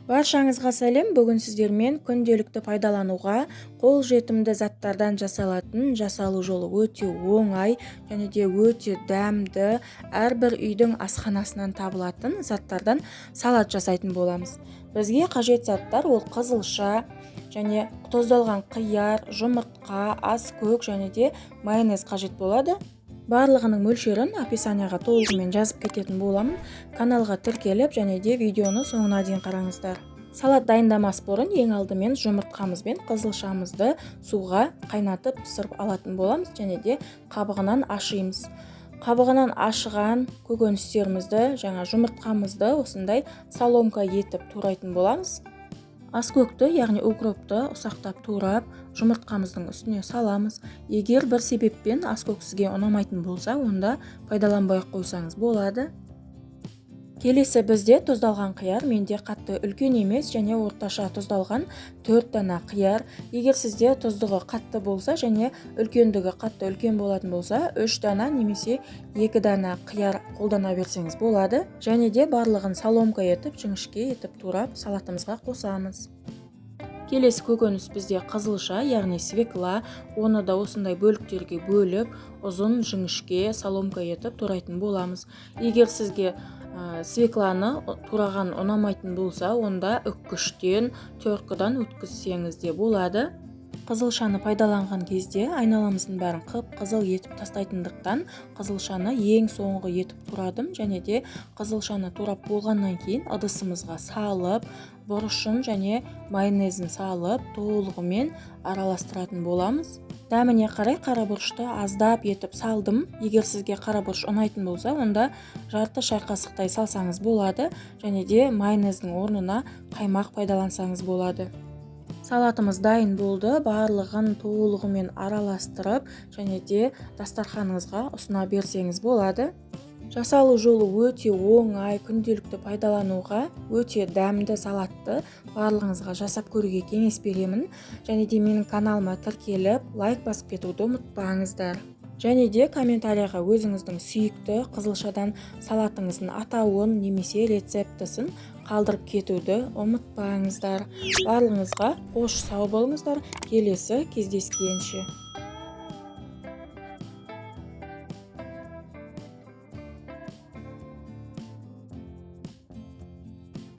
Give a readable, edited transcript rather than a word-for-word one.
Баршаңызға сәлем. Бүгін сіздермен күнделікті пайдалануға қол жетімді заттардан жасалатын жасалу жолы өте оңай және де өте дәмді, әрбір үйдің асханасынан табылатын заттардан салат жасайтын боламыз. Бізге қажет заттар ол қызылша және тұздалған қияр, жұмыртқа, аскөк және де майонез қажет болады. Барлығының мөлшерін описанияға толығымен жазып кететін боламын. Каналға тіркеліп және де видеоны соңына дейін қараңыздар. Салат дайындамас бұрын ең алдымен жұмыртқамыз бен қызылшамызды суға қайнатып пісіріп алатын боламыз және де қабығынан ашимыз. Қабығынан ашыған көкөністерімізді, жаңа жұмыртқамызды осындай соломка етіп турайтын боламыз. Аскөкті, яғни укропты ұсақтап турап, жұмыртқамыздың үстіне саламыз. Егер бір себеппен аскөк сізге ұнамайтын болса, онда пайдаланбай қойсаңыз болады. Келесі бізде тұздалған қияр, менде қатты үлкен емес және орташа тұздалған 4 дана қияр. Егер сізде тұздығы қатты болса және үлкендігі қатты үлкен болатын болса, 3 дана немесе 2 дана қияр қолдана берсеңіз болады. Және де барлығын соломка етіп, жіңішке етіп турап салатымызға қосамыз. Келесі көкөніс бізде қызылша, яғни свекла. Оны да осындай бөліктерге бөліп, ұзын жіңішке соломка етіп турайтын боламыз. Егер сізге свекланы тураған ұнамайтын болса, онда үккіштен, теркадан өткізсеңіз де болады. Қызылшаны пайдаланған кезде айналамыздың бәрін қып-қызыл етіп тастайтындықтан қызылшаны ең соңғы етіп турадым және де қызылшаны турап болғаннан кейін ыдысымызға салып, бұрышын және майонезін салып, толығымен араластыратын боламыз. Дәміне қарай қара бұрышты аздап етіп салдым. Егер сізге қара бұрыш ұнайтын болса, онда жарты шай қасықтай салсаңыз болады және де майонездің орнына қаймақ пайдалансаңыз болады. Салатымыз дайын болды. Барлығын толығымен араластырып және де дастарханыңызға ұсына берсеңіз болады. Жасалу жолы өте оңай, күнделікті пайдалануға өте дәмді салатты барлығыңызға жасап көруге кеңес беремін. Және де менің каналыма тіркеліп, лайк басып кетуді ұмытпаңыздар. Және де комментарияға өзіңіздің сүйікті қызылшадан салатыңыздың атауын немесе рецептісін қалдырып кетуді ұмытпаңыздар. Барлығыңызға қош сау болыңыздар. Келесі кездескенше.